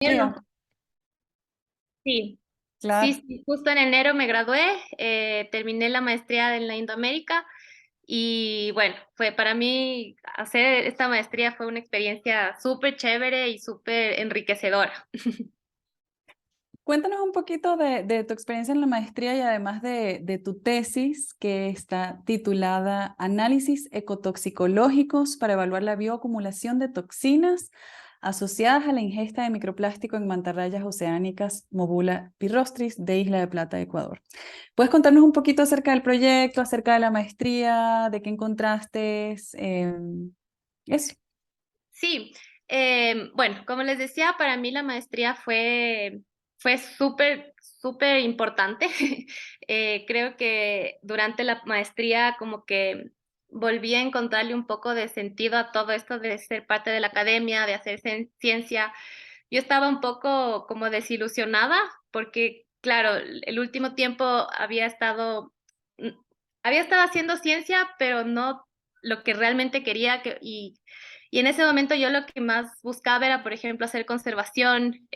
Amiga, Sí, sí, claro. sí, justo en enero me gradué, terminé la maestría en la Indoamérica y bueno, fue para mí hacer esta maestría fue una experiencia súper chévere y súper enriquecedora. Cuéntanos un poquito de tu experiencia en la maestría y además de tu tesis que está titulada Análisis ecotoxicológicos para evaluar la bioacumulación de toxinas asociadas a la ingesta de microplástico en mantarrayas oceánicas Movula pirrostris de Isla de Plata, Ecuador. ¿Puedes contarnos un poquito acerca del proyecto, acerca de la maestría, de qué encontraste? Eso. Sí, bueno, como les decía, para mí la maestría fue súper, súper importante. Creo que durante la maestría como que volví a encontrarle un poco de sentido a todo esto de ser parte de la academia, de hacer ciencia. Yo estaba un poco como desilusionada porque, claro, el último tiempo mm, había estado haciendo ciencia, pero no lo que realmente quería y en ese momento yo lo que más buscaba era, por ejemplo, hacer conservación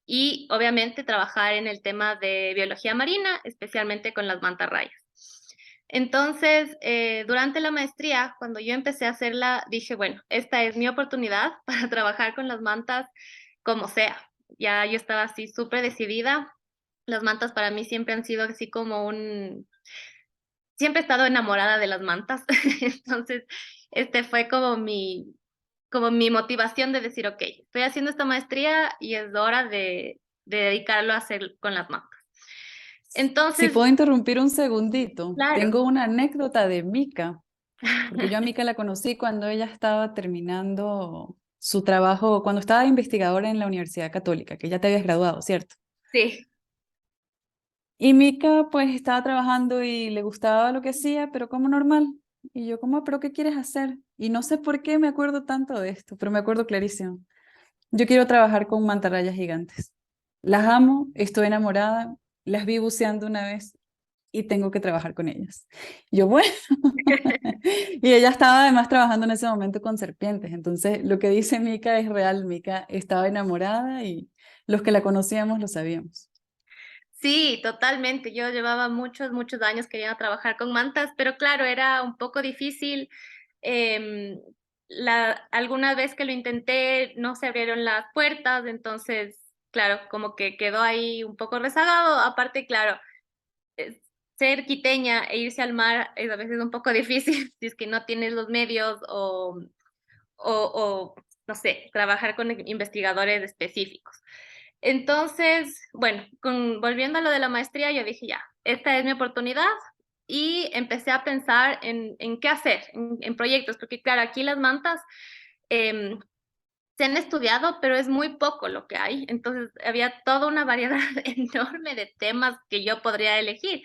y obviamente trabajar en el tema de biología marina, especialmente con las mantarrayas. Entonces, durante la maestría, cuando yo empecé a hacerla, dije, bueno, esta es mi oportunidad para trabajar con las mantas como sea. Ya yo estaba así súper decidida. Las mantas para mí siempre han sido así como siempre he estado enamorada de las mantas. Entonces, este fue como mi motivación de decir, ok, estoy haciendo esta maestría y es hora de dedicarlo a hacer con las mantas. Si Entonces, puedo interrumpir un segundito, claro, tengo una anécdota de Mika, porque yo a Mika la conocí cuando ella estaba terminando su trabajo, cuando estaba investigadora en la Universidad Católica, que ya te habías graduado, ¿cierto? sí, Y Mika pues estaba trabajando y le gustaba lo que hacía, pero como normal. Y yo como, ¿pero qué quieres hacer? Y no sé por qué me acuerdo tanto de esto, pero me acuerdo clarísimo. Yo quiero trabajar con mantarrayas gigantes. Las amo, estoy enamorada, las vi buceando una vez y tengo que trabajar con ellas. Yo, bueno, y ella estaba además trabajando en ese momento con serpientes. Entonces, lo que dice Mika es real. Mika estaba enamorada y los que la conocíamos lo sabíamos. sí, totalmente. Yo llevaba muchos, muchos años queriendo trabajar con mantas, pero claro, era un poco difícil. Em, alguna vez que lo intenté, no se abrieron las puertas, entonces, claro, como que quedó ahí un poco rezagado. Aparte, claro, eh, ser quiteña e irse al mar es a veces un poco difícil si es que no tienes los medios o, no sé, trabajar con investigadores específicos. Entonces, bueno, volviendo a lo de la maestría, yo dije, ya, esta es mi oportunidad y empecé a pensar en qué hacer, en proyectos, porque claro, aquí las mantas em, se han estudiado, pero es muy poco lo que hay. Entonces, había toda una variedad enorme de temas que yo podría elegir.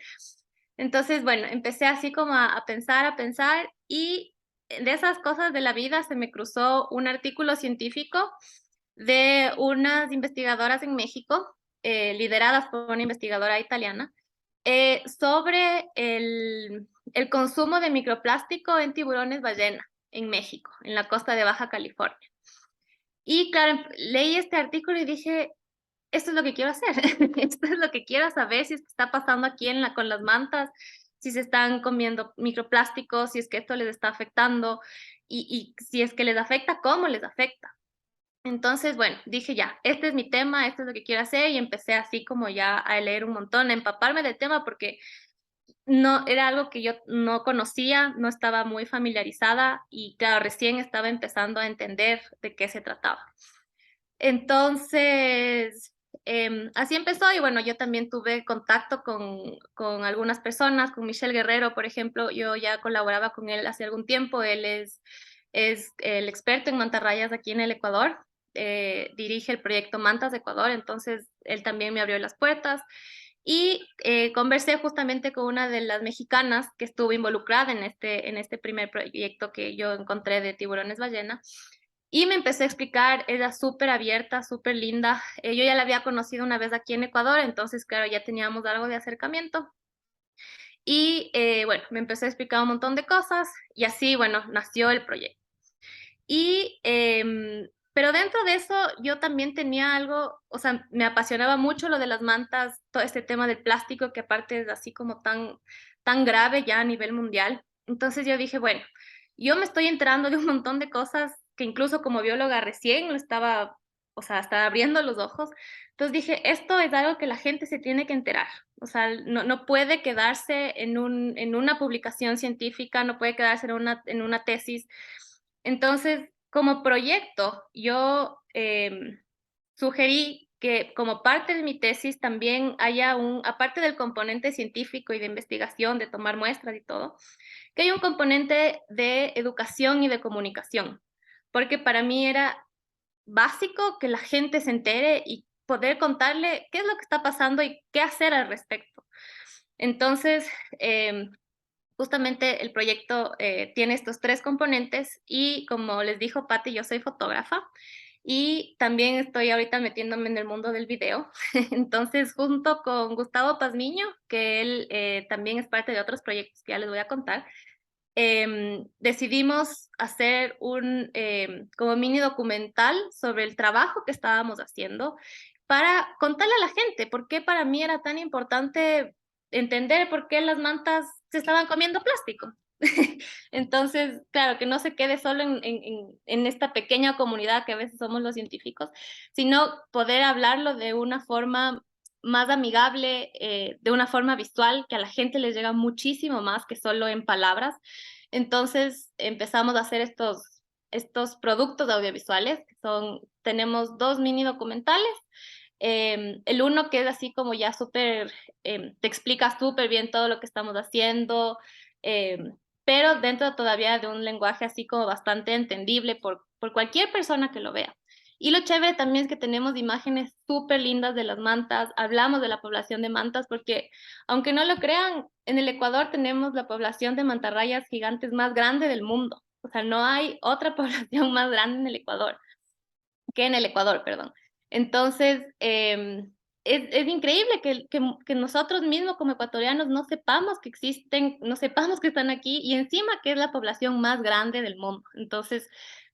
Entonces, bueno, empecé así como a pensar y de esas cosas de la vida se me cruzó un artículo científico de unas investigadoras en México, lideradas por una investigadora italiana, sobre el consumo de microplástico en tiburones ballena en México, en la costa de Baja California. Y claro, leí este artículo y dije, esto es lo que quiero hacer, esto es lo que quiero saber si es que está pasando aquí con las mantas, si se están comiendo microplásticos, si es que esto les está afectando y si es que les afecta, cómo les afecta. Entonces, bueno, dije ya, este es mi tema, esto es lo que quiero hacer y empecé así como ya a leer un montón, a empaparme del tema porque no era algo que yo no conocía, no estaba muy familiarizada y claro, recién estaba empezando a entender de qué se trataba. Entonces, así empezó y bueno, yo también tuve contacto con algunas personas, con Michel Guerrero, por ejemplo, yo ya colaboraba con él hace algún tiempo, es el experto en mantarrayas aquí en el Ecuador, dirige el proyecto Mantas de Ecuador, entonces él también me abrió las puertas y conversé justamente con una de las mexicanas que estuvo involucrada en este primer proyecto que yo encontré de tiburones ballena. Y me empecé a explicar, era súper abierta, súper linda. Yo ya la había conocido una vez aquí en Ecuador, entonces, claro, ya teníamos algo de acercamiento. Y bueno, me empezó a explicar un montón de cosas y así, bueno, nació el proyecto. Y, Pero dentro de eso yo también tenía algo, o sea, me apasionaba mucho lo de las mantas, todo este tema del plástico que aparte es así como tan grave ya a nivel mundial. Entonces yo dije, bueno, yo me estoy enterando de un montón de cosas que incluso como bióloga recién lo estaba, o sea, estaba abriendo los ojos. Entonces dije, esto es algo que la gente se tiene que enterar. O sea, no puede quedarse en una publicación científica, no puede quedarse en una tesis. Entonces, como proyecto, yo sugerí que como parte de mi tesis también haya aparte del componente científico y de investigación, de tomar muestras y todo, que haya un componente de educación y de comunicación, porque para mí era básico que la gente se entere y poder contarle qué es lo que está pasando y qué hacer al respecto. Entonces, justamente el proyecto tiene estos tres componentes y como les dijo Patti, yo soy fotógrafa y también estoy ahorita metiéndome en el mundo del video. Entonces, junto con Gustavo Pazmiño, que él también es parte de otros proyectos que ya les voy a contar, decidimos hacer un como mini documental sobre el trabajo que estábamos haciendo para contarle a la gente por qué para mí era tan importante entender por qué las mantas se estaban comiendo plástico. Entonces, claro, que no se quede solo en esta pequeña comunidad que a veces somos los científicos, sino poder hablarlo de una forma más amigable, de una forma visual, que a la gente les llega muchísimo más que solo en palabras. Entonces empezamos a hacer estos productos audiovisuales, que tenemos dos mini documentales. El uno que es así como ya súper, te explica súper bien todo lo que estamos haciendo, pero dentro todavía de un lenguaje así como bastante entendible por cualquier persona que lo vea. Y lo chévere también es que tenemos imágenes súper lindas de las mantas, hablamos de la población de mantas, porque aunque no lo crean, en el Ecuador tenemos la población de mantarrayas gigantes más grande del mundo. O sea, no hay otra población más grande en el Ecuador que en el Ecuador, perdón. Entonces, es increíble que nosotros mismos como ecuatorianos no sepamos que existen, no sepamos que están aquí y encima que es la población más grande del mundo. Entonces,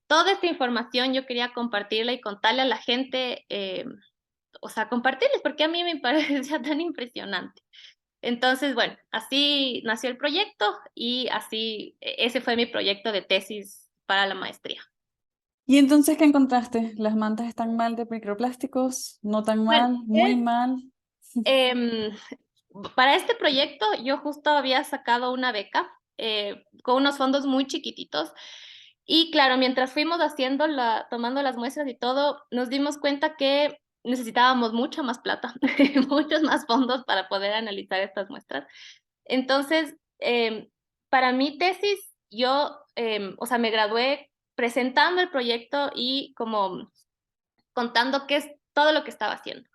toda esta información yo quería compartirla y contarle a la gente, o sea, compartirles porque a mí me parecía tan impresionante. Entonces, bueno, así nació el proyecto y así, ese fue mi proyecto de tesis para la maestría. ¿Y entonces qué encontraste? ¿Las mantas están mal de microplásticos? ¿No tan Bueno, mal? ¿Muy mal? em, para este proyecto yo justo había sacado una beca con unos fondos muy chiquititos y claro, mientras fuimos haciendo tomando las muestras y todo, nos dimos cuenta que necesitábamos mucha más plata, muchos más fondos para poder analizar estas muestras. Entonces, para mi tesis, yo, o sea, me gradué presentando el proyecto y como contando qué es todo lo que estaba haciendo,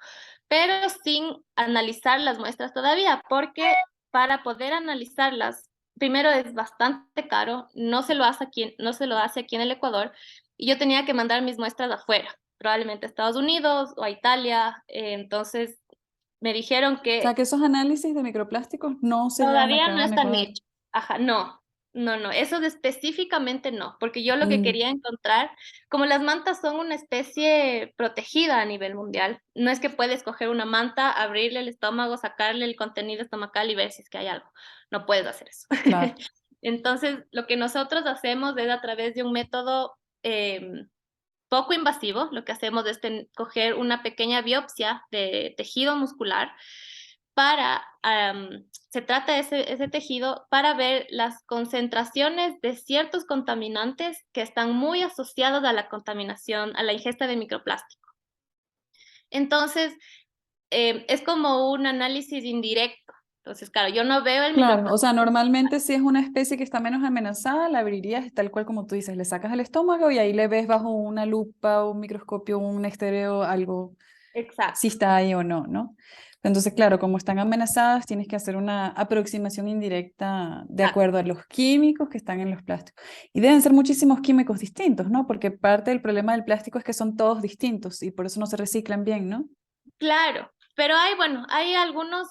pero sin analizar las muestras todavía, porque para poder analizarlas, primero es bastante caro, no se lo hace aquí en el Ecuador, y yo tenía que mandar mis muestras afuera, probablemente a Estados Unidos o a Italia, entonces me dijeron O sea, que que esos análisis de microplásticos no se llevan a todavía no cabo en están Ecuador. hechos. Ajá, no, eso específicamente no, porque yo lo que Mm, quería encontrar, como las mantas son una especie protegida a nivel mundial, no es que puedes coger una manta, abrirle el estómago, sacarle el contenido estomacal y ver si es que hay algo. No puedes hacer eso. claro. Entonces, lo que nosotros hacemos es a través de un método poco invasivo, lo que hacemos es coger una pequeña biopsia de tejido muscular para, se trata de ese tejido para ver las concentraciones de ciertos contaminantes que están muy asociados a la contaminación, a la ingesta de microplástico. Entonces, es como un análisis indirecto. Entonces, claro, yo no veo el Claro, o sea, microplástico. normalmente si es una especie que está menos amenazada, la abrirías tal cual como tú dices, le sacas el estómago y ahí le ves bajo una lupa, un microscopio, un estéreo, algo, si Exacto. está ahí o no, ¿no? Entonces, claro, como están amenazadas, tienes que hacer una aproximación indirecta de Exacto. acuerdo a los químicos que están en los plásticos. Y deben ser muchísimos químicos distintos, ¿no? Porque parte del problema del plástico es que son todos distintos y por eso no se reciclan bien, ¿no? Claro, pero bueno, hay algunos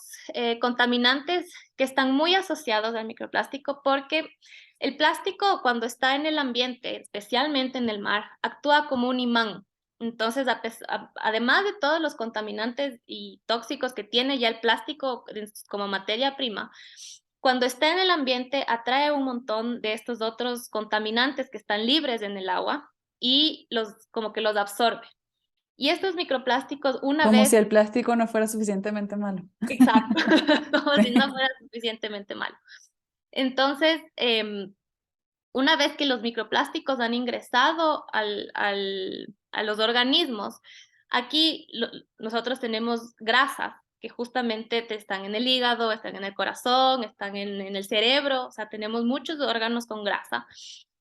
contaminantes que están muy asociados al microplástico porque el plástico cuando está en el ambiente, especialmente en el mar, actúa como un imán. Entonces, además de todos los contaminantes y tóxicos que tiene ya el plástico como materia prima, cuando está en el ambiente atrae un montón de estos otros contaminantes que están libres en el agua y como que los absorbe. Y estos microplásticos, una Como vez, si el plástico no fuera suficientemente malo. exacto, como si no Sí. fuera suficientemente malo. Entonces, una vez que los microplásticos han ingresado a los organismos, aquí nosotros tenemos grasas que justamente están en el hígado, están en el corazón, están en el cerebro, o sea, tenemos muchos órganos con grasa,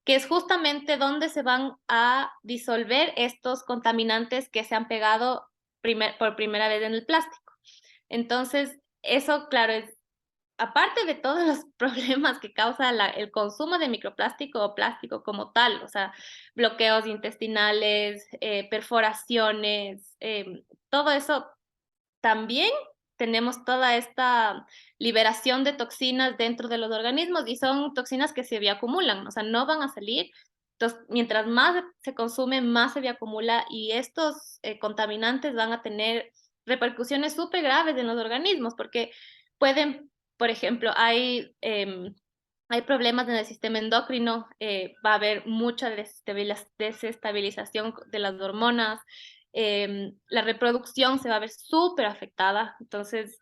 que es justamente donde se van a disolver estos contaminantes que se han pegado por primera vez en el plástico. Entonces, eso, claro, es aparte de todos los problemas que causa el consumo de microplástico o plástico como tal, o sea, bloqueos intestinales, perforaciones, todo eso, también tenemos toda esta liberación de toxinas dentro de los organismos y son toxinas que se bioacumulan, o sea, no van a salir. Entonces, mientras más se consume, más se bioacumula y estos contaminantes van a tener repercusiones súper graves en los organismos porque pueden, por ejemplo, hay problemas en el sistema endocrino, va a haber mucha desestabilización de las hormonas, la reproducción se va a ver súper afectada, entonces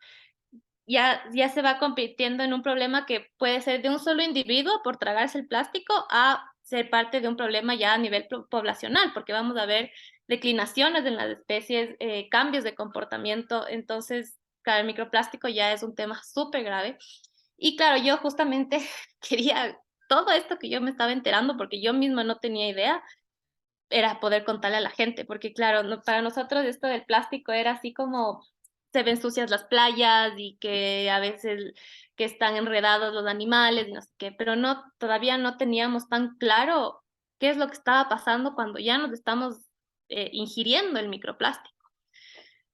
ya se va convirtiendo en un problema que puede ser de un solo individuo por tragarse el plástico a ser parte de un problema ya a nivel poblacional, porque vamos a ver declinaciones en las especies, cambios de comportamiento, entonces, claro, el microplástico ya es un tema súper grave. Y claro, yo justamente quería todo esto que yo me estaba enterando, porque yo misma no tenía idea, era poder contarle a la gente, porque claro, para nosotros esto del plástico era así como se ven sucias las playas y que a veces que están enredados los animales y no sé qué, pero no, todavía no teníamos tan claro qué es lo que estaba pasando cuando ya nos estamos ingiriendo el microplástico.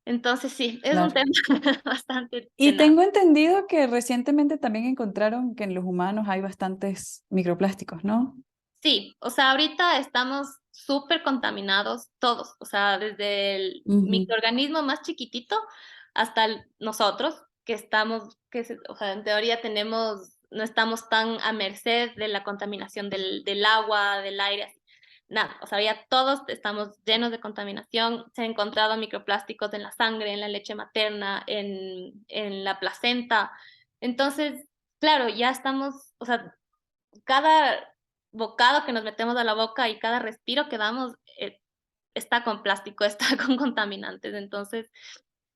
Entonces sí, es un Claro. tema bastante Y tenaz. tengo entendido que recientemente también encontraron que en los humanos hay bastantes microplásticos, ¿no? Sí, o sea, ahorita estamos súper contaminados todos, o sea, desde el Ujú. microorganismo más chiquitito hasta nosotros, que estamos, o sea, en teoría no estamos tan a merced de la contaminación del agua, del aire, así. Nada, o sea, ya todos estamos llenos de contaminación, se han encontrado microplásticos en la sangre, en la leche materna, en la placenta, entonces, claro, ya estamos, o sea, cada bocado que nos metemos a la boca y cada respiro que damos está con plástico, está con contaminantes. Entonces,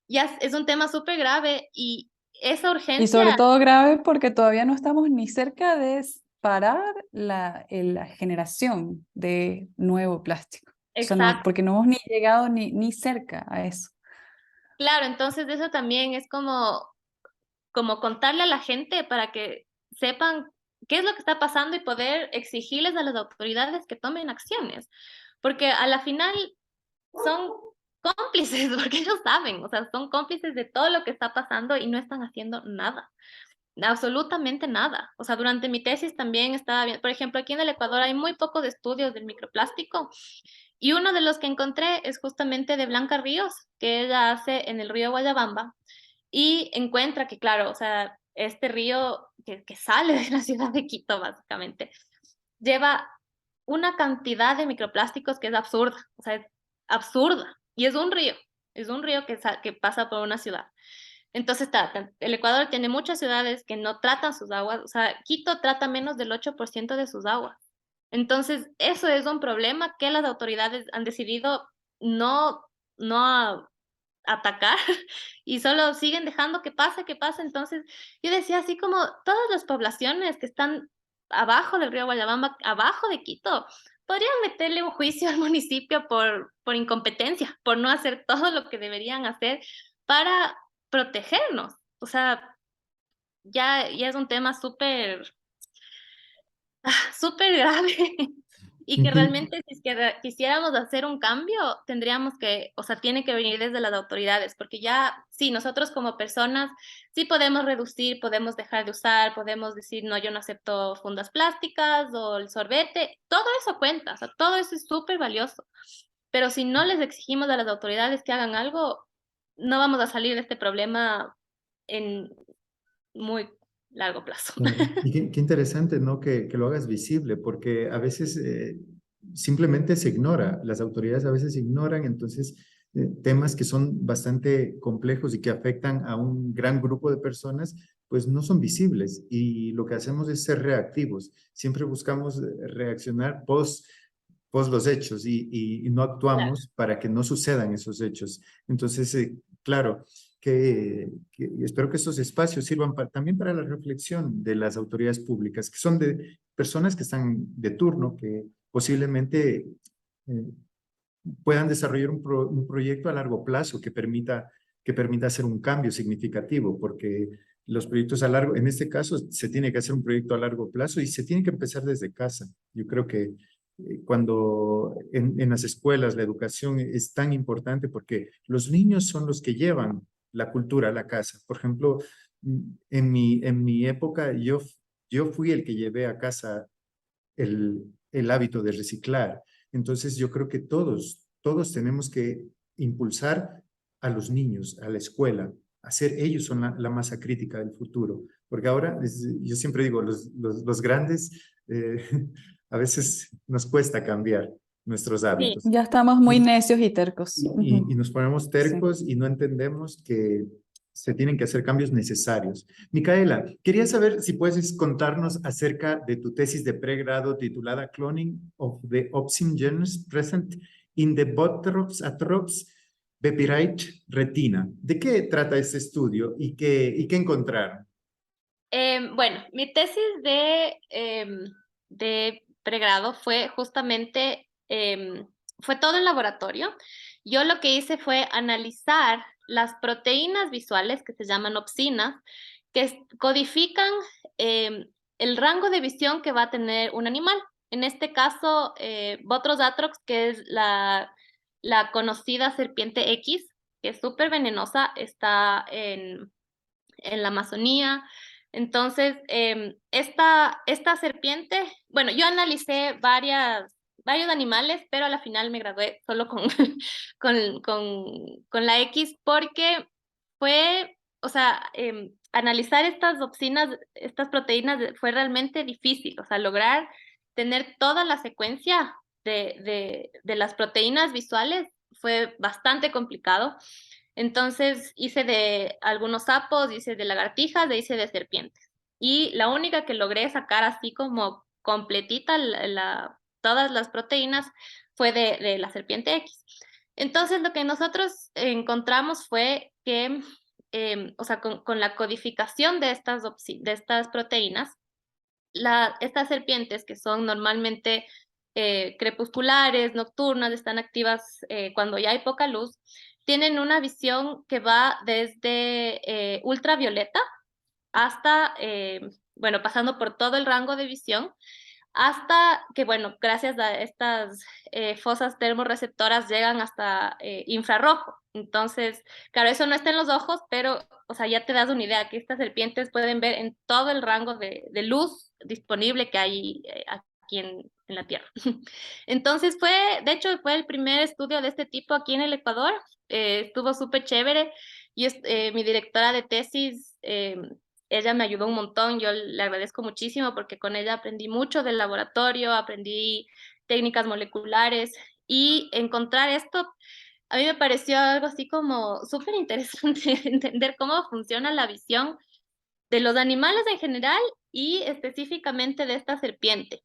ya es un tema súper grave y esa Y sobre urgencia, todo grave porque todavía no estamos ni cerca de parar la generación de nuevo plástico. O sea, no, exacto. porque no hemos ni llegado ni cerca a eso. Claro, entonces eso también es como contarle a la gente para que sepan qué es lo que está pasando y poder exigirles a las autoridades que tomen acciones. Porque a la final son cómplices, porque ellos saben, o sea, son cómplices de todo lo que está pasando y no están haciendo nada, absolutamente nada. O sea, durante mi tesis también estaba viendo, por ejemplo, aquí en el Ecuador hay muy pocos estudios del microplástico y uno de los que encontré es justamente de Blanca Ríos, que ella hace en el río Guayabamba y encuentra que, claro, o sea, este río que sale de la ciudad de Quito, básicamente, lleva una cantidad de microplásticos que es absurda, o sea, es absurda. Y es un río que pasa por una ciudad. Entonces, el Ecuador tiene muchas ciudades que no tratan sus aguas, o sea, Quito trata menos del 8% de sus aguas. Entonces, eso es un problema que las autoridades han decidido no, no atacar y solo siguen dejando que pase. Entonces, yo decía así como todas las poblaciones que están abajo del río Guayabamba, abajo de Quito, podrían meterle un juicio al municipio por incompetencia, por no hacer todo lo que deberían hacer para protegernos. O sea, ya es un tema súper grave y que Ujú. realmente si es que quisiéramos hacer un cambio, tendríamos que, o sea, tiene que venir desde las autoridades, porque ya, sí, nosotros como personas, sí podemos reducir, podemos dejar de usar, podemos decir, no, yo no acepto fundas plásticas o el sorbete, todo eso cuenta, o sea, todo eso es súper valioso, pero si no les exigimos a las autoridades que hagan algo, no vamos a salir de este problema en muy largo plazo. Claro. Y qué interesante, ¿no? Que lo hagas visible, porque a veces simplemente se ignora, las autoridades a veces ignoran, entonces temas que son bastante complejos y que afectan a un gran grupo de personas, pues no son visibles y lo que hacemos es ser reactivos. Siempre buscamos reaccionar post los hechos y no Claro. actuamos para que no sucedan esos hechos. Entonces, claro, que espero que estos espacios sirvan también para la reflexión de las autoridades públicas, que son de personas que están de turno, que posiblemente eh, puedan desarrollar un proyecto a largo plazo que permita hacer un cambio significativo, porque los proyectos a largo, en este caso, se tiene que hacer un proyecto a largo plazo y se tiene que empezar desde casa. Yo creo que cuando en las escuelas la educación es tan importante porque los niños son los que llevan la cultura a la casa. Por ejemplo, en mi época yo fui el que llevé a casa el hábito de reciclar. Entonces yo creo que todos tenemos que impulsar a los niños, a la escuela, a ser ellos son la masa crítica del futuro. Porque ahora, yo siempre digo, los grandes a veces nos cuesta cambiar nuestros Sí, hábitos. Ya estamos muy Y, necios y tercos. y Ujú. nos ponemos Sí. tercos y no entendemos que se tienen que hacer cambios necesarios. Micaela, quería saber si puedes contarnos acerca de tu tesis de pregrado titulada Cloning of the Opsin Genes Present in the Bothrops Athrops Bepirite Retina. ¿De qué trata este estudio y qué encontraron? Bueno, mi tesis de pregrado fue justamente, fue todo en laboratorio. Yo lo que hice fue analizar las proteínas visuales que se llaman opsinas, que codifican el rango de visión que va a tener un animal. En este caso, Bothros atrox, que es la conocida serpiente X, que es súper venenosa, está en la Amazonía. Entonces, esta serpiente, bueno, yo analicé varios animales, pero a la final me gradué solo con la X porque fue, o sea, analizar estas opsinas, estas proteínas fue realmente difícil, o sea, lograr tener toda la secuencia de las proteínas visuales fue bastante complicado. Entonces hice de algunos sapos, hice de lagartijas, hice de serpientes. Y la única que logré sacar así como completita todas las proteínas fue de la serpiente X. Entonces lo que nosotros encontramos fue que, o sea, con la codificación de estas proteínas, estas serpientes que son normalmente crepusculares, nocturnas, están activas cuando ya hay poca luz, tienen una visión que va desde ultravioleta hasta, bueno, pasando por todo el rango de visión, hasta que, bueno, gracias a estas fosas termorreceptoras llegan hasta infrarrojo. Entonces, claro, eso no está en los ojos, pero, o sea, ya te das una idea que estas serpientes pueden ver en todo el rango de luz disponible que hay aquí en la Tierra. Entonces, de hecho, fue el primer estudio de este tipo aquí en el Ecuador. Estuvo súper chévere. Mi directora de tesis ella me ayudó un montón, yo le agradezco muchísimo porque con ella aprendí mucho del laboratorio, aprendí técnicas moleculares y encontrar esto a mí me pareció algo así como súper interesante entender cómo funciona la visión de los animales en general y específicamente de esta serpiente.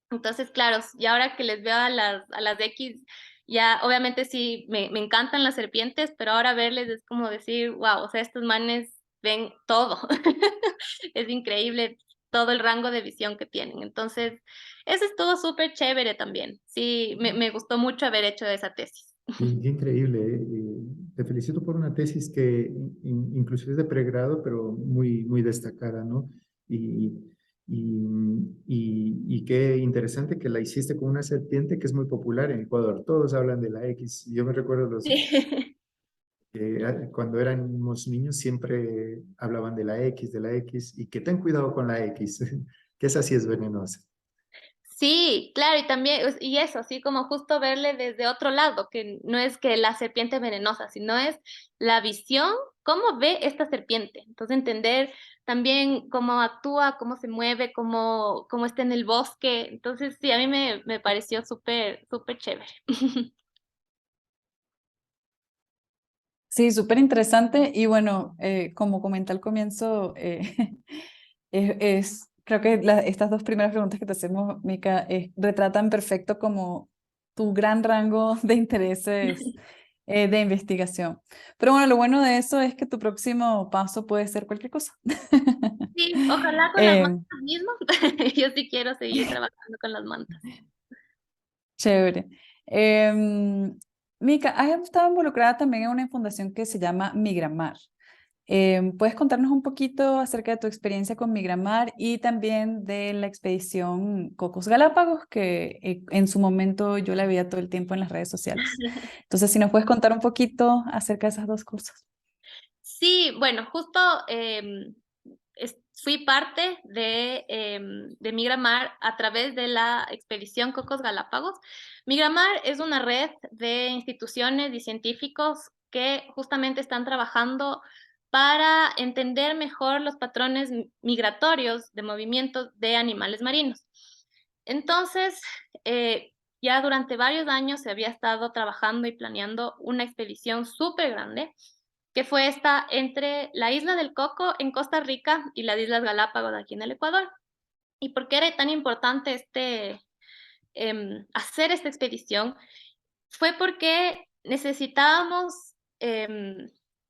Entonces, claro, y ahora que les veo a las X, ya obviamente sí, me encantan las serpientes, pero ahora verles es como decir, wow, o sea, estos manes ven todo. Es increíble todo el rango de visión que tienen. Entonces, eso estuvo súper chévere también. Sí, me gustó mucho haber hecho esa tesis. Qué increíble. Te felicito por una tesis que inclusive es de pregrado, pero muy destacada, ¿no? Y, y qué interesante que la hiciste con una serpiente que es muy popular en Ecuador. Todos hablan de la X. Yo me recuerdo Sí. cuando éramos niños siempre hablaban de la X, y que ten cuidado con la X, que esa sí es venenosa. Sí, claro, y también, y eso, así como justo verle desde otro lado, que no es que la serpiente es venenosa, sino es la visión, cómo ve esta serpiente. Entonces, entender también cómo actúa, cómo se mueve, cómo está en el bosque. Entonces, sí, a mí me pareció súper, súper chévere. Sí, súper interesante. Y bueno, como comenté al comienzo, creo que estas dos primeras preguntas que te hacemos, Mica, retratan perfecto como tu gran rango de intereses de investigación. Pero bueno, lo bueno de eso es que tu próximo paso puede ser cualquier cosa. Sí, ojalá con las Eh, mantas mismo. Yo sí quiero seguir trabajando con las mantas. Chévere. Mica, has estado involucrada también en una fundación que se llama Migramar. ¿Puedes contarnos un poquito acerca de tu experiencia con Migramar y también de la expedición Cocos Galápagos, que en su momento yo la veía todo el tiempo en las redes sociales? Entonces, si nos puedes contar un poquito acerca de esas dos cosas. Sí, bueno, justo fui parte de Migramar a través de la expedición Cocos Galápagos. Migramar es una red de instituciones y científicos que justamente están trabajando para entender mejor los patrones migratorios de movimientos de animales marinos. Entonces, ya durante varios años se había estado trabajando y planeando una expedición súper grande que fue esta entre la isla del Coco en Costa Rica y las Islas Galápagos aquí en el Ecuador. ¿Y por qué era tan importante hacer esta expedición? Fue porque necesitábamos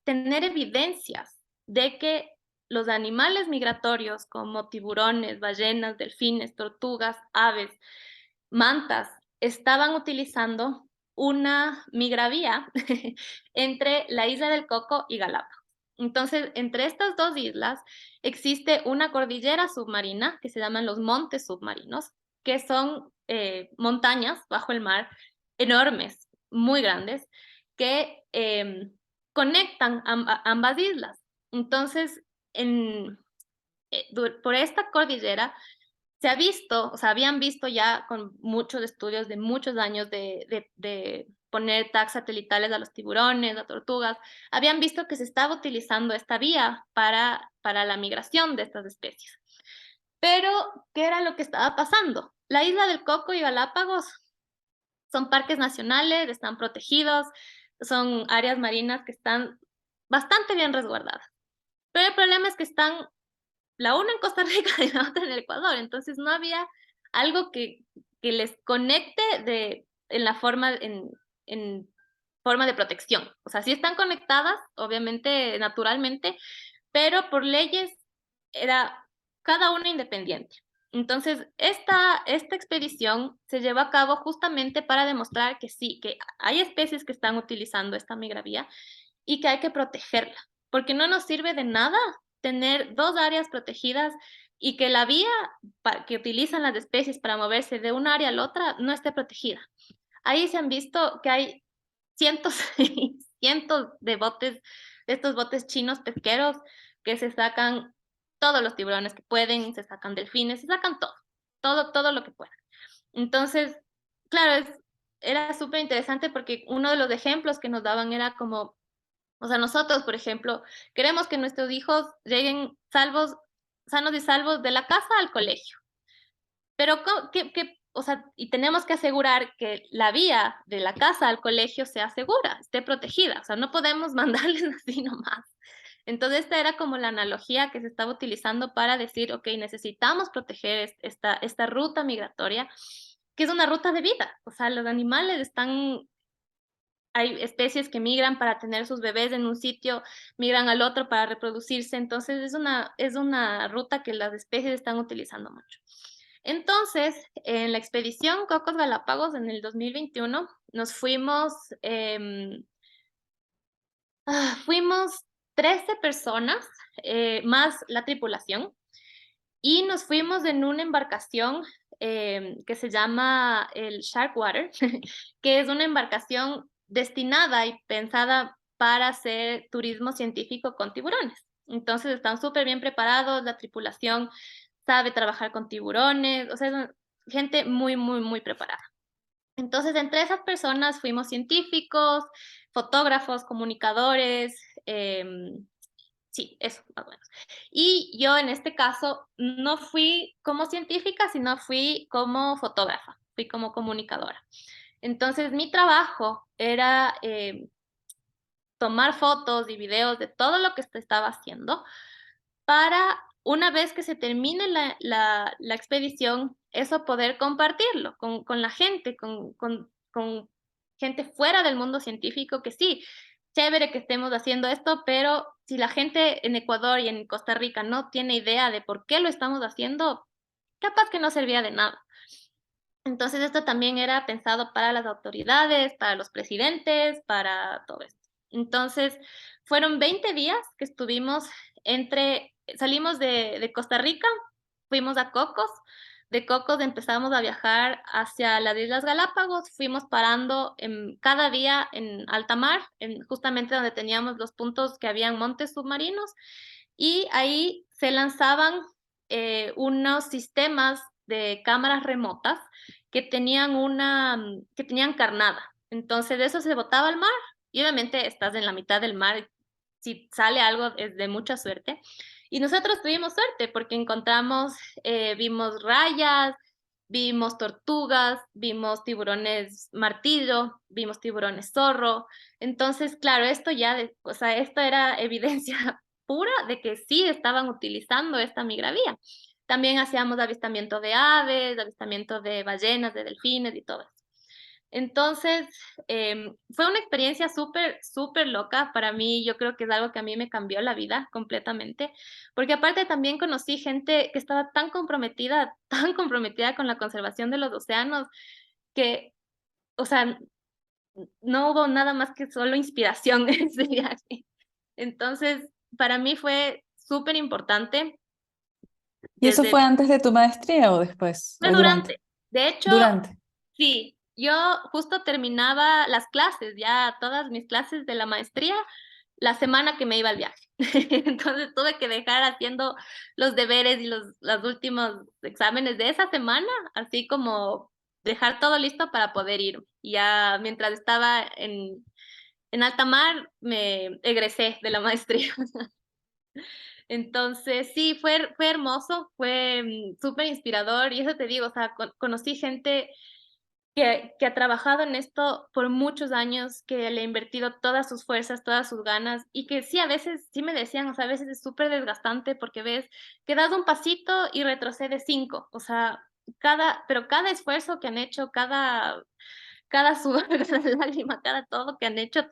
tener evidencias de que los animales migratorios como tiburones, ballenas, delfines, tortugas, aves, mantas, estaban utilizando una migravía entre la isla del Coco y Galápagos. Entonces, entre estas dos islas existe una cordillera submarina que se llaman los montes submarinos, que son montañas bajo el mar enormes, muy grandes, que conectan ambas islas. Entonces, por esta cordillera se ha visto, o sea, habían visto ya con muchos estudios de muchos años de poner tags satelitales a los tiburones, a tortugas, habían visto que se estaba utilizando esta vía para la migración de estas especies. Pero, ¿qué era lo que estaba pasando? La isla del Coco y Galápagos son parques nacionales, están protegidos, son áreas marinas que están bastante bien resguardadas. Pero el problema es que están la una en Costa Rica y la otra en el Ecuador, entonces no había algo que les conecte en forma de protección. O sea, sí están conectadas, obviamente, naturalmente, pero por leyes era cada una independiente. Entonces, esta expedición se llevó a cabo justamente para demostrar que sí, que hay especies que están utilizando esta migravía y que hay que protegerla, porque no nos sirve de nada tener dos áreas protegidas y que la vía que utilizan las especies para moverse de un área a la otra no esté protegida. Ahí se han visto que hay cientos y cientos de botes, de estos botes chinos pesqueros que se sacan todos los tiburones que pueden, se sacan delfines, se sacan todo lo que puedan. Entonces, claro, era súper interesante porque uno de los ejemplos que nos daban era como, o sea, nosotros, por ejemplo, queremos que nuestros hijos lleguen sanos y salvos de la casa al colegio. Pero, o sea, y tenemos que asegurar que la vía de la casa al colegio sea segura, esté protegida. O sea, no podemos mandarles así nomás. Entonces, esta era como la analogía que se estaba utilizando para decir, ok, necesitamos proteger esta ruta migratoria, que es una ruta de vida. O sea, los animales hay especies que migran para tener sus bebés en un sitio, migran al otro para reproducirse, entonces es una ruta que las especies están utilizando mucho. Entonces, en la expedición Cocos Galápagos en el 2021, nos fuimos 13 personas, más la tripulación, y nos fuimos en una embarcación que se llama el Sharkwater, que es una embarcación destinada y pensada para hacer turismo científico con tiburones. Entonces están súper bien preparados, la tripulación sabe trabajar con tiburones, o sea, gente muy, muy, muy preparada. Entonces, entre esas personas fuimos científicos, fotógrafos, comunicadores, sí, eso, más o menos. Y yo en este caso no fui como científica, sino fui como fotógrafa, fui como comunicadora. Entonces, mi trabajo era tomar fotos y videos de todo lo que se estaba haciendo para una vez que se termine la expedición, eso poder compartirlo con la gente, con gente fuera del mundo científico, que sí, chévere que estemos haciendo esto, pero si la gente en Ecuador y en Costa Rica no tiene idea de por qué lo estamos haciendo, capaz que no servía de nada. Entonces esto también era pensado para las autoridades, para los presidentes, para todo esto. Entonces fueron 20 días que estuvimos salimos de Costa Rica, fuimos a Cocos, de Cocos empezamos a viajar hacia las Islas Galápagos, fuimos parando cada día en alta mar, justamente donde teníamos los puntos que habían montes submarinos, y ahí se lanzaban unos sistemas de cámaras remotas que tenían carnada. Entonces eso se botaba al mar y obviamente estás en la mitad del mar, si sale algo es de mucha suerte. Y nosotros tuvimos suerte porque vimos rayas, vimos tortugas, vimos tiburones martillo, vimos tiburones zorro. Entonces, claro, o sea, esto era evidencia pura de que sí estaban utilizando esta migravía. También hacíamos avistamiento de aves, avistamiento de ballenas, de delfines y todo eso. Entonces, fue una experiencia súper, súper loca para mí. Yo creo que es algo que a mí me cambió la vida completamente, porque aparte también conocí gente que estaba tan comprometida con la conservación de los océanos, que, o sea, no hubo nada más que solo inspiración en ese viaje. Entonces, para mí fue súper importante ¿Y eso desde fue antes de tu maestría o después? fue ¿O durante? durante. De hecho, Durante. sí, yo justo terminaba las clases, ya todas mis clases de la maestría, la semana que me iba al viaje. Entonces tuve que dejar haciendo los deberes y los últimos exámenes de esa semana, así como dejar todo listo para poder ir. Y ya mientras estaba en alta mar, me egresé de la maestría. Entonces, sí, fue hermoso, fue súper inspirador y eso te digo, o sea, conocí gente que ha trabajado en esto por muchos años, que le ha invertido todas sus fuerzas, todas sus ganas y que sí, a veces, sí me decían, o sea, a veces es súper desgastante porque ves que das un pasito y retrocedes 5, o sea, pero cada esfuerzo que han hecho, cada sudor, cada lágrima, cada todo que han hecho,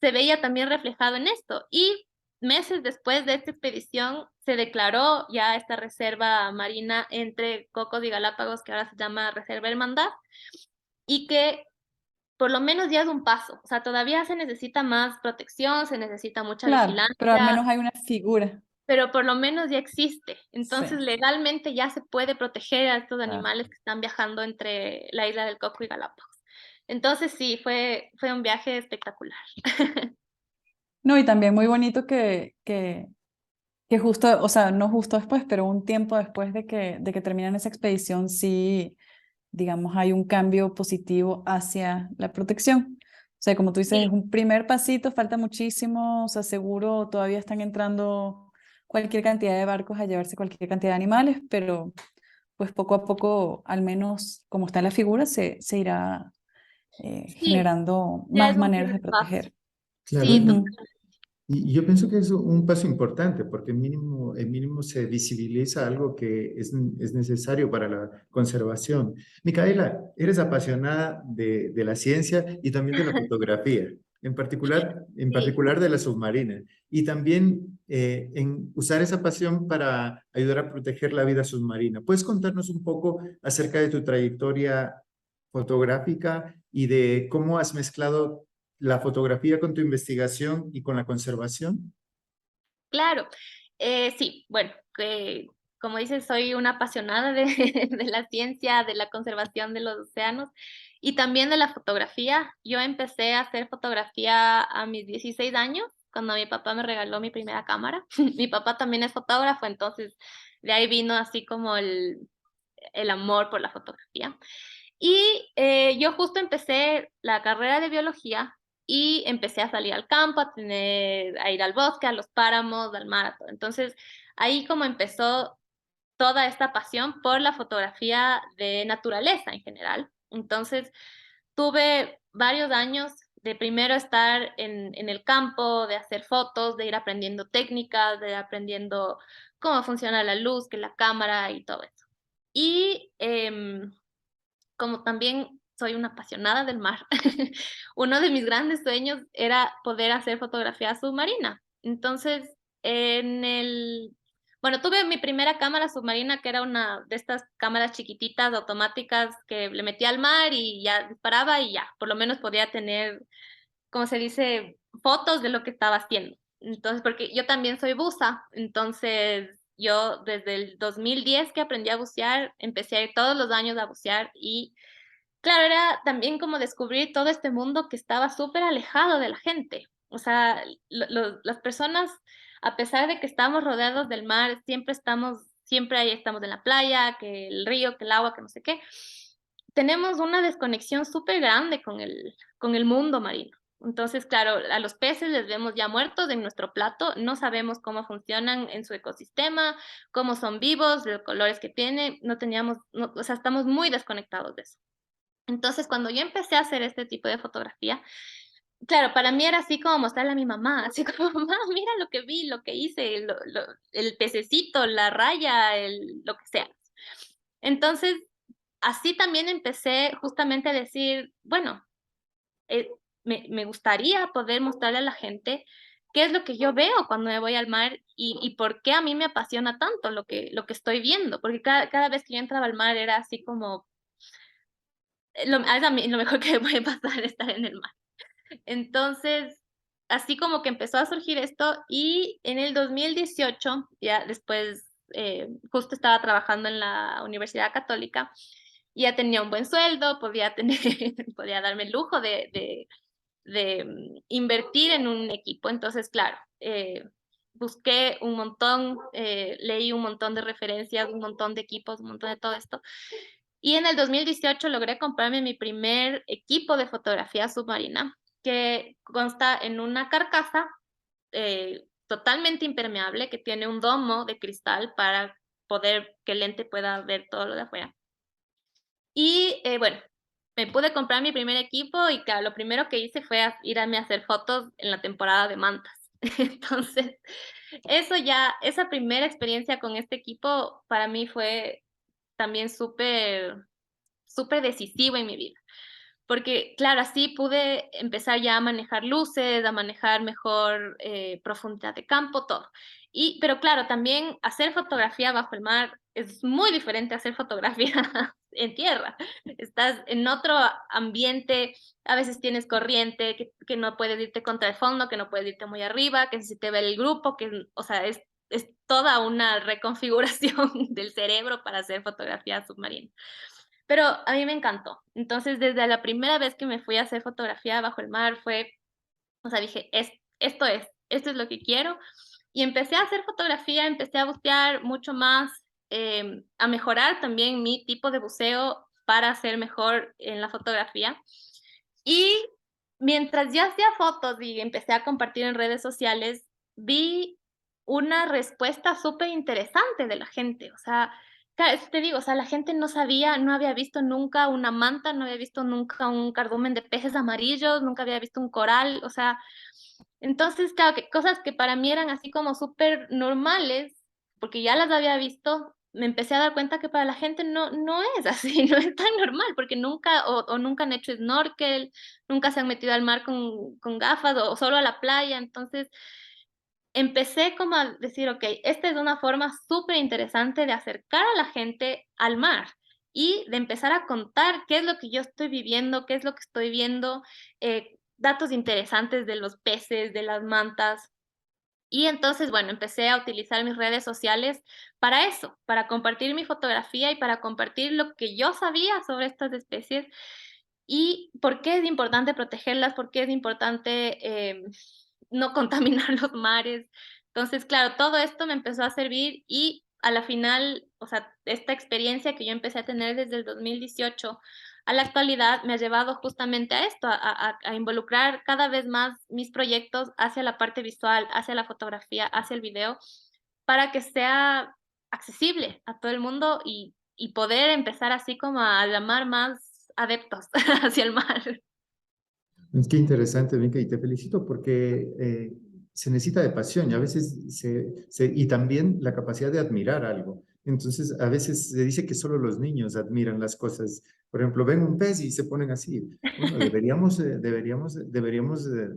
se veía también reflejado en esto. Y meses después de esta expedición se declaró ya esta reserva marina entre Cocos y Galápagos, que ahora se llama Reserva Hermandad, y que por lo menos ya es un paso. O sea, todavía se necesita más protección, se necesita mucha Claro, pero al vigilancia, menos hay una figura. pero por lo menos ya existe. Entonces, Sí, legalmente ya se puede proteger a estos claro. animales que están viajando entre la isla del Coco y Galápagos. Entonces, sí, fue un viaje espectacular. No, y también muy bonito que justo, o sea, no justo después, pero un tiempo después de que terminan esa expedición, sí, digamos, hay un cambio positivo hacia la protección. O sea, como tú dices, es Sí, un primer pasito, falta muchísimo, o sea, seguro todavía están entrando cualquier cantidad de barcos a llevarse cualquier cantidad de animales, pero pues poco a poco, al menos como está la figura, se irá sí, generando ya más es un maneras primer de paso. proteger. Claro, Sí, Ujú. y yo pienso que es un paso importante porque mínimo se visibiliza algo que es necesario para la conservación. Micaela, eres apasionada de la ciencia y también de la fotografía, en sí. particular de la submarina, y también en usar esa pasión para ayudar a proteger la vida submarina. ¿Puedes contarnos un poco acerca de tu trayectoria fotográfica y de cómo has mezclado la fotografía con tu investigación y con la conservación? Claro, sí, bueno, como dices, soy una apasionada de, de la ciencia, de la conservación de los océanos y también de la fotografía. Yo empecé a hacer fotografía a mis 16 años, cuando mi papá me regaló mi primera cámara. Mi papá también es fotógrafo, entonces de ahí vino así como el amor por la fotografía. Y yo justo empecé la carrera de biología y empecé a salir al campo, a ir al bosque, a los páramos, al mar, todo. Entonces, ahí como empezó toda esta pasión por la fotografía de naturaleza en general. Entonces, tuve varios años de primero estar en el campo, de hacer fotos, de ir aprendiendo técnicas, de ir aprendiendo cómo funciona la luz, que la cámara y todo eso. Y como también soy una apasionada del mar, uno de mis grandes sueños era poder hacer fotografía submarina. Entonces, bueno, tuve mi primera cámara submarina, que era una de estas cámaras chiquititas, automáticas, que le metía al mar y ya disparaba y ya, por lo menos podía tener, como se dice, fotos de lo que estaba haciendo. Entonces, porque yo también soy buza, entonces yo desde el 2010 que aprendí a bucear, empecé a ir todos los años a bucear y claro, era también como descubrir todo este mundo que estaba súper alejado de la gente. O sea, las personas, a pesar de que estamos rodeados del mar, siempre ahí estamos en la playa, que el río, que el agua, que no sé qué. Tenemos una desconexión súper grande con el mundo marino. Entonces, claro, a los peces les vemos ya muertos en nuestro plato, no sabemos cómo funcionan en su ecosistema, cómo son vivos, los colores que tienen, o sea, estamos muy desconectados de eso. Entonces, cuando yo empecé a hacer este tipo de fotografía, claro, para mí era así como mostrarle a mi mamá, así como, mamá, mira lo que vi, lo que hice, el pececito, la raya, lo que sea. Entonces, así también empecé justamente a decir, bueno, eh, me gustaría poder mostrarle a la gente qué es lo que yo veo cuando me voy al mar y por qué a mí me apasiona tanto lo que estoy viendo, porque cada vez que yo entraba al mar era así como, a mí lo mejor que me puede pasar es estar en el mar. Entonces, así como que empezó a surgir esto y en el 2018, ya después, justo estaba trabajando en la Universidad Católica, ya tenía un buen sueldo, podía tener, podía darme el lujo de invertir en un equipo. Entonces, claro, busqué un montón, leí un montón de referencias, un montón de equipos, un montón de todo esto. Y en el 2018 logré comprarme mi primer equipo de fotografía submarina, que consta en una carcasa totalmente impermeable, que tiene un domo de cristal para poder que el lente pueda ver todo lo de afuera. Y bueno, me pude comprar mi primer equipo y claro, lo primero que hice fue irme a hacer fotos en la temporada de mantas. Entonces, esa primera experiencia con este equipo para mí fue también súper decisivo en mi vida. Porque, claro, así pude empezar ya a manejar luces, a manejar mejor profundidad de campo, todo. Pero claro, también hacer fotografía bajo el mar es muy diferente a hacer fotografía en tierra. Estás en otro ambiente, a veces tienes corriente, que no puedes irte contra el fondo, que no puedes irte muy arriba, que si te ve el grupo, o sea, es toda una reconfiguración del cerebro para hacer fotografía submarina. Pero a mí me encantó. Entonces, desde la primera vez que me fui a hacer fotografía bajo el mar o sea, dije, esto es lo que quiero. Y empecé a hacer fotografía, empecé a bucear mucho más, a mejorar también mi tipo de buceo para ser mejor en la fotografía. Y mientras yo hacía fotos y empecé a compartir en redes sociales, vi una respuesta súper interesante de la gente. O sea, te digo, o sea, la gente no sabía, no había visto nunca una manta, no había visto nunca un cardumen de peces amarillos, nunca había visto un coral, o sea, entonces, claro, que cosas que para mí eran así como súper normales, porque ya las había visto, me empecé a dar cuenta que para la gente no es así, no es tan normal, porque nunca, o nunca han hecho snorkel, nunca se han metido al mar con gafas o solo a la playa, entonces empecé como a decir, ok, esta es una forma súper interesante de acercar a la gente al mar y de empezar a contar qué es lo que yo estoy viviendo, qué es lo que estoy viendo, datos interesantes de los peces, de las mantas. Y entonces, bueno, empecé a utilizar mis redes sociales para eso, para compartir mi fotografía y para compartir lo que yo sabía sobre estas especies y por qué es importante protegerlas, por qué es importante no contaminar los mares. Entonces, claro, todo esto me empezó a servir y a la final, o sea, esta experiencia que yo empecé a tener desde el 2018 a la actualidad me ha llevado justamente a esto, a involucrar cada vez más mis proyectos hacia la parte visual, hacia la fotografía, hacia el video, para que sea accesible a todo el mundo y poder empezar así como a llamar más adeptos hacia el mar. Qué interesante, Mica, y te felicito porque se necesita de pasión y a veces y también la capacidad de admirar algo. Entonces, a veces se dice que solo los niños admiran las cosas. Por ejemplo, ven un pez y se ponen así. Bueno, deberíamos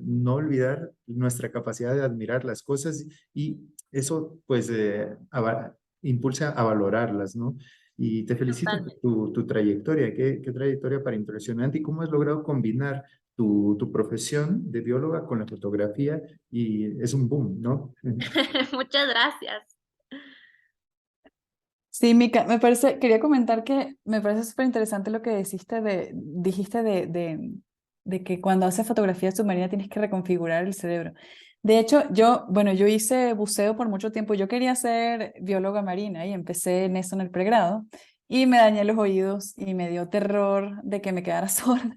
no olvidar nuestra capacidad de admirar las cosas y eso, pues, impulsa a valorarlas, ¿no? Y te felicito por Totalmente. tu trayectoria. Qué trayectoria para impresionante y cómo has logrado combinar tu profesión de bióloga con la fotografía y es un boom, ¿no? Muchas gracias. Sí, Mica, quería comentar que me parece súper interesante lo que dijiste de que cuando haces fotografía submarina tienes que reconfigurar el cerebro. De hecho, yo hice buceo por mucho tiempo. Yo quería ser bióloga marina y empecé en eso en el pregrado y me dañé los oídos y me dio terror de que me quedara sorda,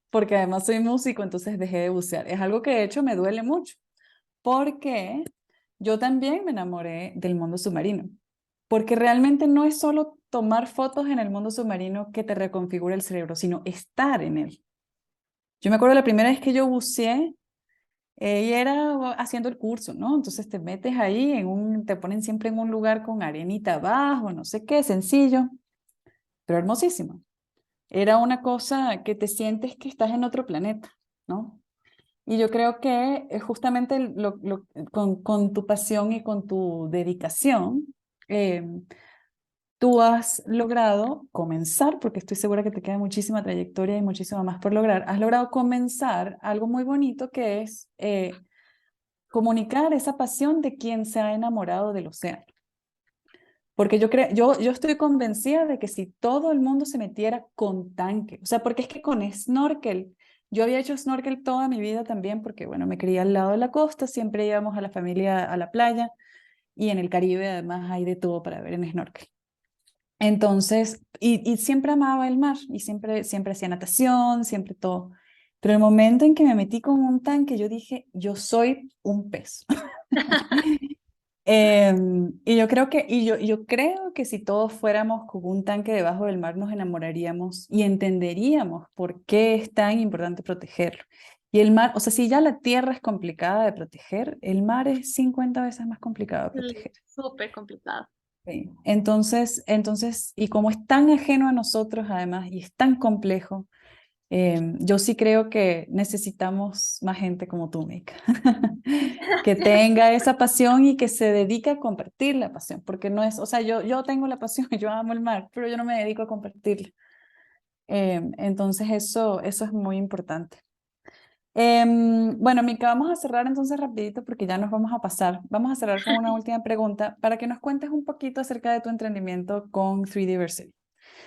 porque además soy músico, entonces dejé de bucear. Es algo que de hecho me duele mucho, porque yo también me enamoré del mundo submarino. Porque realmente no es solo tomar fotos en el mundo submarino que te reconfigura el cerebro, sino estar en él. Yo me acuerdo la primera vez que yo buceé y era haciendo el curso, ¿no? Entonces te metes ahí, te ponen siempre en un lugar con arenita abajo, no sé qué, sencillo, pero hermosísimo. Era una cosa que te sientes que estás en otro planeta, ¿no? Y yo creo que justamente con tu pasión y con tu dedicación, eh, tú has logrado comenzar, porque estoy segura que te queda muchísima trayectoria y muchísimo más por lograr, has logrado comenzar algo muy bonito que es comunicar esa pasión de quien se ha enamorado del océano. Porque yo estoy convencida de que si todo el mundo se metiera con tanque, o sea, porque es que con snorkel, yo había hecho snorkel toda mi vida también, porque bueno, me crié al lado de la costa, siempre íbamos a la familia a la playa y en el Caribe además hay de todo para ver en snorkel. Entonces, y siempre amaba el mar y siempre hacía natación, siempre todo. Pero el momento en que me metí con un tanque, yo dije, yo soy un pez. Y yo creo que si todos fuéramos con un tanque debajo del mar, nos enamoraríamos y entenderíamos por qué es tan importante protegerlo. Y el mar, o sea, si ya la tierra es complicada de proteger, el mar es 50 veces más complicado de Sí, proteger. súper complicado. Sí. Entonces, y como es tan ajeno a nosotros además y es tan complejo, yo sí creo que necesitamos más gente como tú, Mica, que tenga esa pasión y que se dedique a compartir la pasión, porque no es, o sea, yo tengo la pasión, yo amo el mar, pero yo no me dedico a compartirla. Entonces eso es muy importante. Bueno, Mica, vamos a cerrar entonces rapidito porque ya nos vamos a pasar. Vamos a cerrar con una última pregunta para que nos cuentes un poquito acerca de tu emprendimiento con 3Diversity.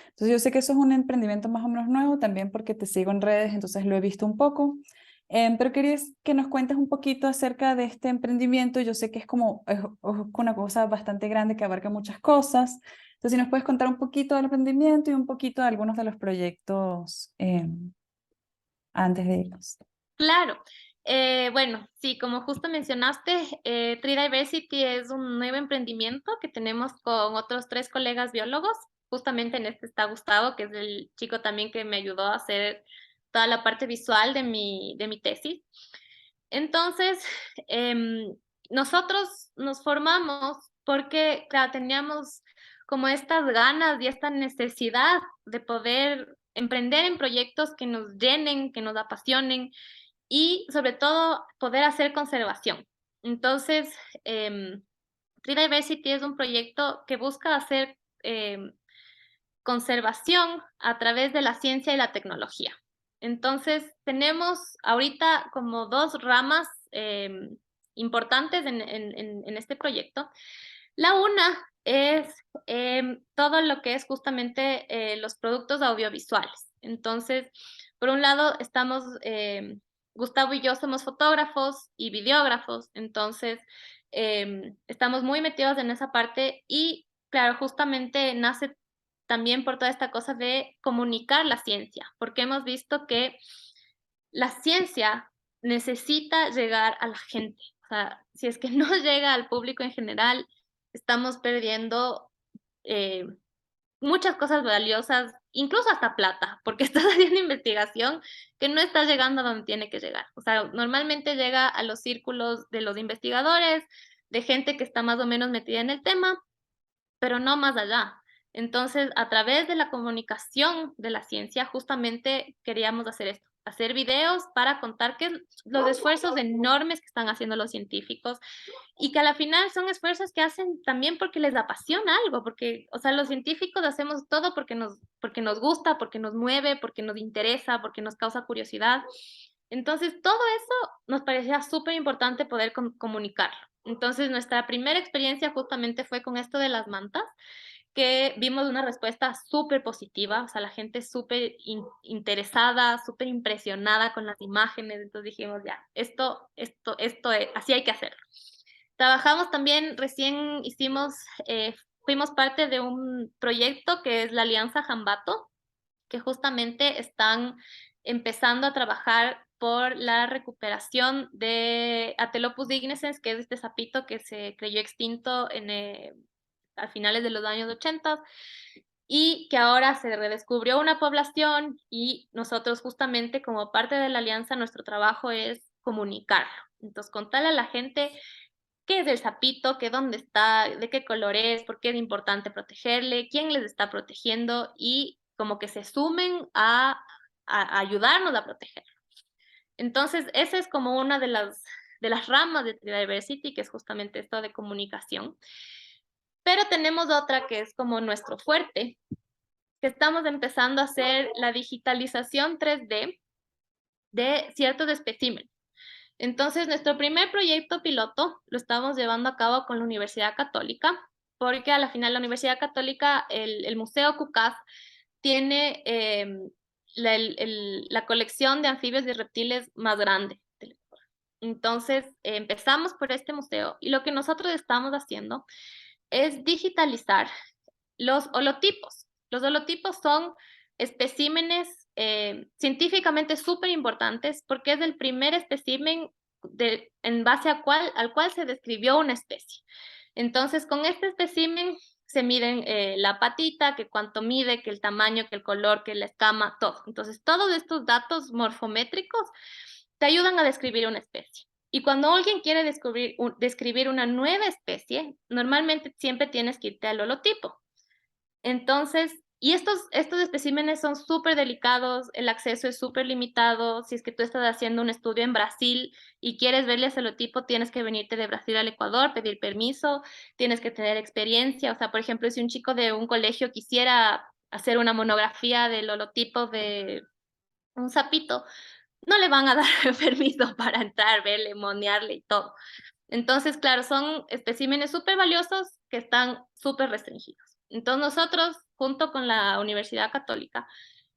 Entonces yo sé que eso es un emprendimiento más o menos nuevo también porque te sigo en redes, entonces lo he visto un poco. Pero quería que nos cuentes un poquito acerca de este emprendimiento. Yo sé que es una cosa bastante grande que abarca muchas cosas. Entonces, si nos puedes contar un poquito del emprendimiento y un poquito de algunos de los proyectos antes de irnos. Claro. Bueno, sí, como justo mencionaste, Tridiversity es un nuevo emprendimiento que tenemos con otros 3 colegas biólogos. Justamente en este está Gustavo, que es el chico también que me ayudó a hacer toda la parte visual de mi tesis. Entonces, nosotros nos formamos porque, claro, teníamos como estas ganas y esta necesidad de poder emprender en proyectos que nos llenen, que nos apasionen y sobre todo poder hacer conservación. Entonces, Tree Diversity es un proyecto que busca hacer conservación a través de la ciencia y la tecnología. Entonces, tenemos ahorita como 2 ramas importantes en este proyecto. La una es todo lo que es justamente los productos audiovisuales. Entonces, por un lado, Gustavo y yo somos fotógrafos y videógrafos, entonces estamos muy metidos en esa parte y, claro, justamente nace también por toda esta cosa de comunicar la ciencia, porque hemos visto que la ciencia necesita llegar a la gente. O sea, si es que no llega al público en general, estamos perdiendo eh, muchas cosas valiosas, incluso hasta plata, porque estás haciendo investigación que no está llegando a donde tiene que llegar. O sea, normalmente llega a los círculos de los investigadores, de gente que está más o menos metida en el tema, pero no más allá. Entonces, a través de la comunicación de la ciencia, justamente queríamos hacer esto, hacer videos para contar los esfuerzos enormes que están haciendo los científicos y que a la final son esfuerzos que hacen también porque les apasiona algo, porque, o sea, los científicos hacemos todo porque nos gusta, porque nos mueve, porque nos interesa, porque nos causa curiosidad. Entonces, todo eso nos parecía súper importante poder comunicarlo. Entonces, nuestra primera experiencia justamente fue con esto de las mantas, que vimos una respuesta súper positiva, o sea, la gente súper interesada, súper impresionada con las imágenes, entonces dijimos, ya, así hay que hacerlo. Trabajamos también, recién fuimos parte de un proyecto que es la Alianza Jambato, que justamente están empezando a trabajar por la recuperación de Atelopus ignescens, que es este sapito que se creyó extinto a finales de los años 80 y que ahora se redescubrió una población y nosotros justamente como parte de la alianza nuestro trabajo es comunicarlo. Entonces contarle a la gente qué es el sapito, qué dónde está, de qué color es, por qué es importante protegerle, quién les está protegiendo y como que se sumen a ayudarnos a protegerlo. Entonces, esa es como una de las ramas de Tridiversity, que es justamente esto de comunicación. Pero tenemos otra que es como nuestro fuerte, que estamos empezando a hacer la digitalización 3D de ciertos especímenes. Entonces, nuestro primer proyecto piloto lo estamos llevando a cabo con la Universidad Católica, porque a la final la Universidad Católica, el Museo CUCAS, tiene la colección de anfibios y reptiles más grande del Ecuador. Entonces, empezamos por este museo y lo que nosotros estamos haciendo es digitalizar los holotipos. Los holotipos son especímenes científicamente súper importantes porque es el primer espécimen en base al cual se describió una especie. Entonces, con este espécimen se miden la patita, que cuánto mide, que el tamaño, que el color, que la escama, todo. Entonces, todos estos datos morfométricos te ayudan a describir una especie. Y cuando alguien quiere describir una nueva especie, normalmente siempre tienes que irte al holotipo. Entonces, y estos especímenes son súper delicados, el acceso es súper limitado. Si es que tú estás haciendo un estudio en Brasil y quieres verle ese holotipo, tienes que venirte de Brasil al Ecuador, pedir permiso, tienes que tener experiencia. O sea, por ejemplo, si un chico de un colegio quisiera hacer una monografía del holotipo de un sapito, no le van a dar permiso para entrar, verle, monearle y todo. Entonces, claro, son especímenes súper valiosos que están súper restringidos. Entonces, nosotros, junto con la Universidad Católica,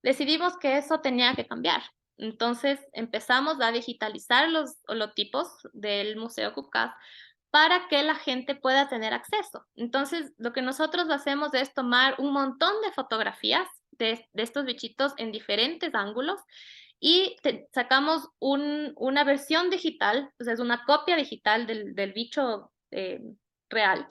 decidimos que eso tenía que cambiar. Entonces, empezamos a digitalizar los holotipos del Museo CUCAS para que la gente pueda tener acceso. Entonces, lo que nosotros hacemos es tomar un montón de fotografías de estos bichitos en diferentes ángulos y sacamos una versión digital, o sea, es una copia digital del bicho real.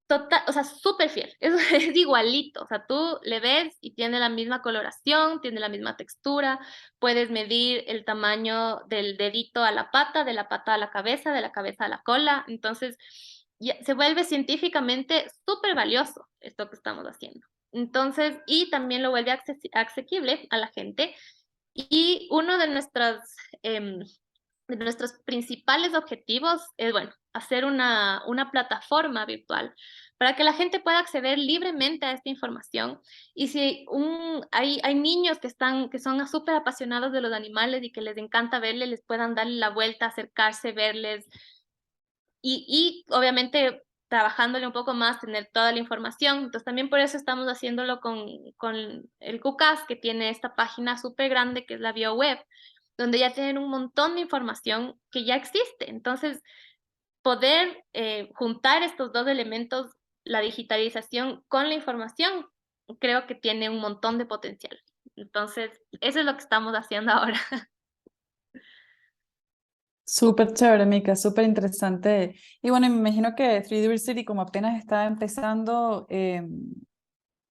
Total, o sea, súper fiel, es igualito, o sea, tú le ves y tiene la misma coloración, tiene la misma textura, puedes medir el tamaño del dedito a la pata, de la pata a la cabeza, de la cabeza a la cola, entonces se vuelve científicamente súper valioso esto que estamos haciendo. Entonces, y también lo vuelve asequible a la gente y uno de nuestros principales objetivos es, bueno, hacer una plataforma virtual para que la gente pueda acceder libremente a esta información. Y si hay niños que son súper apasionados de los animales y que les encanta verles, les puedan darle la vuelta, acercarse, verles y obviamente trabajándole un poco más, tener toda la información. Entonces también por eso estamos haciéndolo con el CUCAS, que tiene esta página súper grande que es la BioWeb, donde ya tienen un montón de información que ya existe. Entonces poder juntar estos dos elementos, la digitalización con la información, creo que tiene un montón de potencial. Entonces, eso es lo que estamos haciendo ahora. Súper chévere, Mica, súper interesante. Y bueno, me imagino que 3Diversity, como apenas está empezando,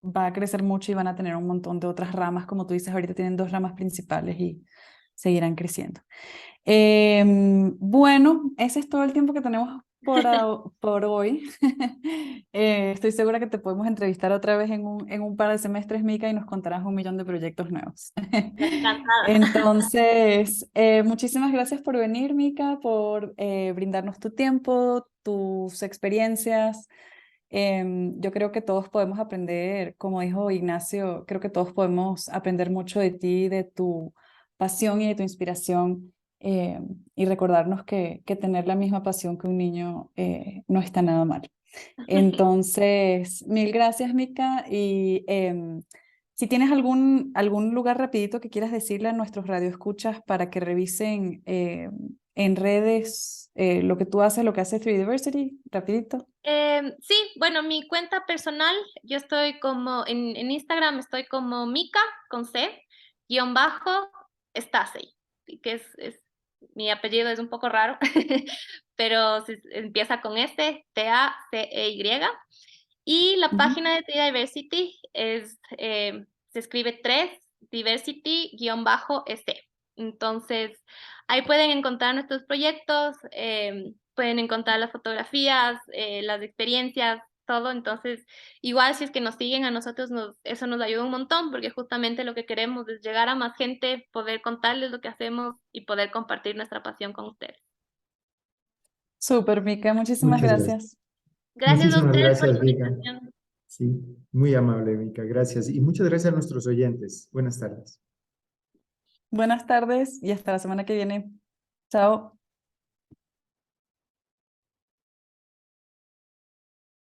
va a crecer mucho y van a tener un montón de otras ramas. Como tú dices, ahorita tienen dos ramas principales y seguirán creciendo. Bueno, ese es todo el tiempo que tenemos por hoy. Estoy segura que te podemos entrevistar otra vez en un par de semestres, Mica, y nos contarás un millón de proyectos nuevos. Encantada. Entonces, muchísimas gracias por venir, Mica, por brindarnos tu tiempo, tus experiencias. Yo creo que todos podemos aprender, como dijo Ignacio, creo que todos podemos aprender mucho de ti, de tu pasión y de tu inspiración, y recordarnos que tener la misma pasión que un niño no está nada mal. Entonces, mil gracias, Mica, y si tienes algún lugar rapidito que quieras decirle a nuestros radioescuchas para que revisen en redes lo que tú haces, lo que hace 3Diversity, rapidito. Sí, bueno, mi cuenta personal, yo estoy como en Instagram, estoy como Mica con C, guión bajo, Stasey, que mi apellido es un poco raro, pero empieza con S, Tacey. Y la Ujú. página de Diversity se escribe 3 Diversity-S. Entonces, ahí pueden encontrar nuestros proyectos, pueden encontrar las fotografías, las experiencias, todo. Entonces, igual si es que nos siguen a nosotros, eso nos ayuda un montón, porque justamente lo que queremos es llegar a más gente, poder contarles lo que hacemos y poder compartir nuestra pasión con ustedes. Súper, Mica, muchísimas Muchas gracias. gracias. Gracias a Muchísimas ustedes por la gracias, Vika. invitación. Sí, muy amable, Vika. Gracias. Y muchas gracias a nuestros oyentes. Buenas tardes. Buenas tardes y hasta la semana que viene. Chao.